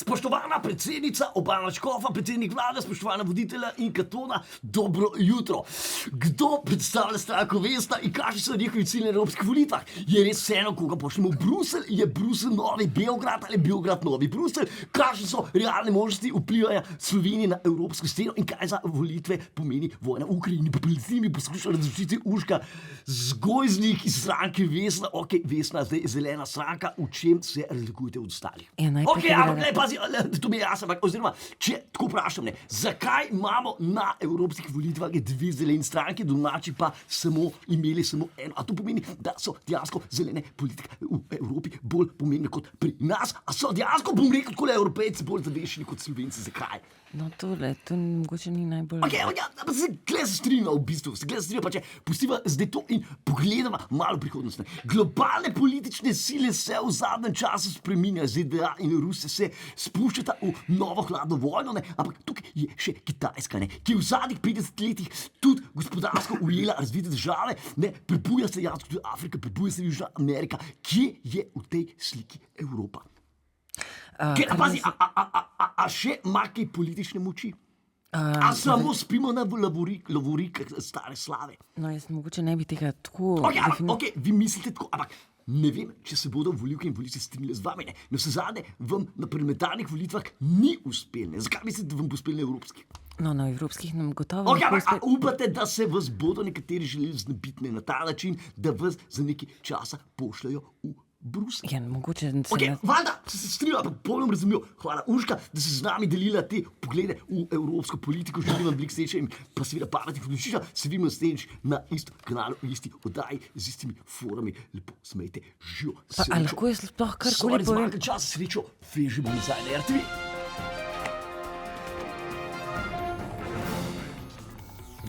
Spoštovana predsednica Obama Škofa, predsednik vlade, spoštovana voditelja in Katona, dobro jutro. Kdo predstavlja stranko Vesna in kakšni so njihovi cilji na evropskih volitvah? Je res vseeno, koga pošljemo v Bruselj? Je Bruselj novi Beograd ali Beograd novi Bruselj? Kakšne so realne možnosti vplivanja Slovenije na evropsko sceno in kaj za volitve pomeni vojna v Ukrajini? Po Palestini poskušajo razložiti Urška Zgojznik iz stranke Vesna. Ok, Vesna, zdaj zelena stranka, v čem se razlikujete od ostalih? Ok, ampak ne, pazi, to mi je jasno, oziroma, če tako vprašam, ne, zakaj imamo na evropskih volitvah dve zeleni stranki, domači pa imeli samo eno? A to pomeni, da so dejansko zelene politike v Evropi bolj pomembne kot pri nas? A so dejansko, bom rekel, tako Evropejci bolj zavešeni kot Slovenci? Zakaj? No, to mogoče ni najbolj... Ok, pa se gleda se strinjava v bistvu, pa če pustiva zdaj to in pogledava malo prihodnost. Globalne politične sile se v zadnjem času spreminjajo, ZDA in Rusija se spuščata v novo hladno vojno, ne? Ampak tukaj je še Kitajska, ne? Ki je v zadnjih 50 letih tudi gospodarsko ujela razvite države, ne? Pribuja se jasno tudi Afrika, pribuja se Južna Amerika. Kje je v tej sliki Evropa? A še ima kaj politične moči? A samo spimo na lavorikah stare slave? No, jaz mogoče ne bi tega tako... Ok, vi mislite tako, ampak ne vem, če se bodo volivke in volivci strinjali z vami, ne? Na vse zadnje vam na parlamentarnih volitvah ni uspel, ne? Zakaj mislite, da vam bo uspel na evropskih? No, na evropskih nam gotovo... Ok, ampak upate, da se vas bodo nekateri želeli znebiti na ta način, da vas za nekaj časa pošljajo v Bruselj? Ja, mogoče... Ok, valjda, se strinjala, ampak polno razumel. Hvala, Urška, da si z nami delila te poglede v evropsko politiko. Želim vam veliko sreče in pa seveda pametnih odločitev. Se vidimo naslednjič na istem kanalu, v isti oddaji, z istimi forami. Lepo smejte, živo. A lahko je sploh karkoli povem? Zmanjkaj čas, srečo, feži bom nazaj na RTV.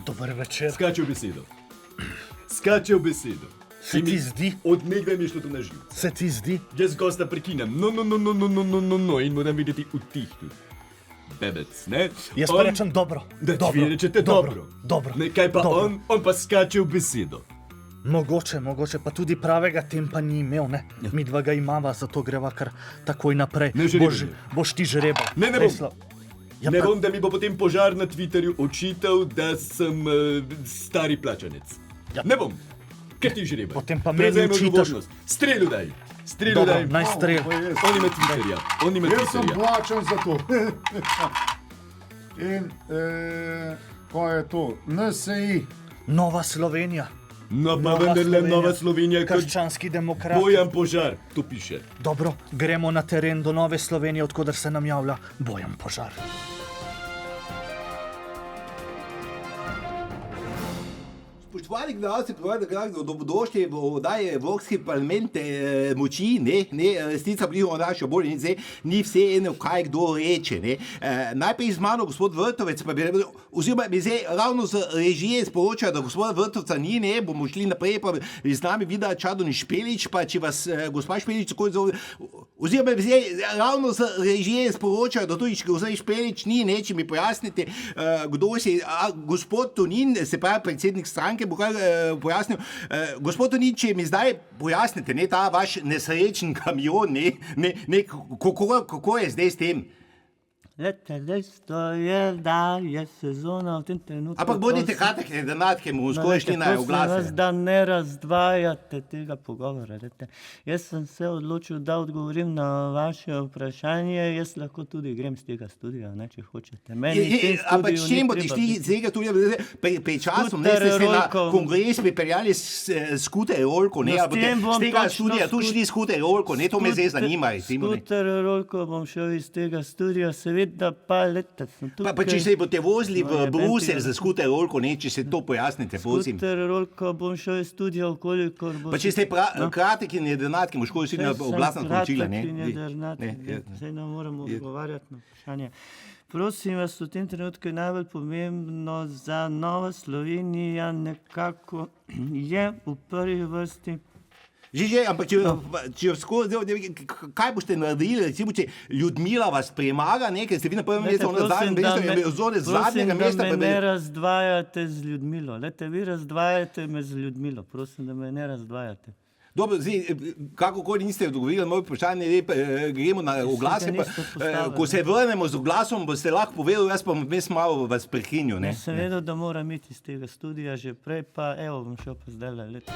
Dober večer. Skače v besedo. Se ti zdi? Od nekdaj mi je šlo to na živce. Se ti zdi? Jaz gosta prekinem. No, in moram videti utihnu. Bebec, ne? Jaz pa rečem dobro. Da ti vi rečete dobro. Dobro. Ne, kaj pa on pa skače v besedo. Mogoče pa tudi pravega tempa ni imel, ne? Mi dva ga imava, zato greva kar takoj naprej. Ne želim. Boš ti žrebal. Ne bom. Ne bom, da mi bo potem požar na Twitterju očital, da sem stari plačanec. Ne bom. Ker ti žrebaj. Potem pa meni očitaš. Strelu daj. Dobro, naj strel. On ima Twitterja. Jaz sem plačan za to. In kaj je to? NSI. Nova Slovenija. No, pa vendarle Nova Slovenija. Krščanski demokrati. Bojan Požar, to piše. Dobro, gremo na teren do Nove Slovenije, odkudar se nam javlja Bojan Požar. Spoštovani gledalci, dobrodošli v oddaji Evropski parlament moči, resnica bližamo našo bolj in zdaj ni vse eno, kaj kdo reče. Najprej z mano gospod Vrtovec, oziroma mi zdaj ravno z režije sporočajo, da gospoda Vrtovca ni, bomo šli naprej, pa z nami Vida Čadonič Špelič, pa če vas gospa Špelič tako zove, oziroma mi zdaj ravno z režije sporočajo, da tudi gospod Špelič ni, če mi pojasnite, kdo si, gospod Tonin, se pravi predsednik stranke, bo kaj pojasnil. Gospod Tonin, če mi zdaj pojasnite, ta vaš nesrečen kamion, kako je zdaj s tem? Dejstvo je, da je sezona v tem trenutku... Ampak bodite kratke, da natkemo, skošli na oglase. Prosim vas, da ne razdvajate tega pogovora. Jaz sem se odločil, da odgovorim na vaše vprašanje. Jaz lahko tudi grem z tega studia, če hočete. Ampak s čem boste šli z tega studia? Pred časom ste se na kongres pripeljali s skuter rolko, z tega studia, tu šli skuter rolko, to me zdaj zanima. Skuter rolko bom šel iz tega studia, seveda pa leta sem tukaj. Pa če se boste vozili v Bruselj za skuter rolko, če se to pojasnite, prosim. Skuter rolko bom šel iz studia, kolikor bo... Pa če ste kratek in jedrnatki, boš šli na oblastna poročila, Kratek in jedrnatki, zdaj ne moramo odgovarjati na vprašanje. Prosim vas, v tem trenutku je najbolj pomembno za Nova Slovenija nekako je v prvi vrsti. Ampak kaj boste naredili, recimo, če Ljudmila vas premaga, ker ste vi na prvem mestu, na zadnjem mestu, z zadnjega mesta... Prosim, da me ne razdvajate z Ljudmilo. Vi razdvajate me z Ljudmilo, prosim, da me ne razdvajate. Dobro, kakokoli niste odgovorili na moje vprašanje, gremo na oglase. Ko se vrnemo z oglasom, boste lahko povedali, jaz pa vmes malo vas prekinil. Jaz sem vedel, da moram iti iz tega studija že prej, pa evo, bom šel pa zdaj leto.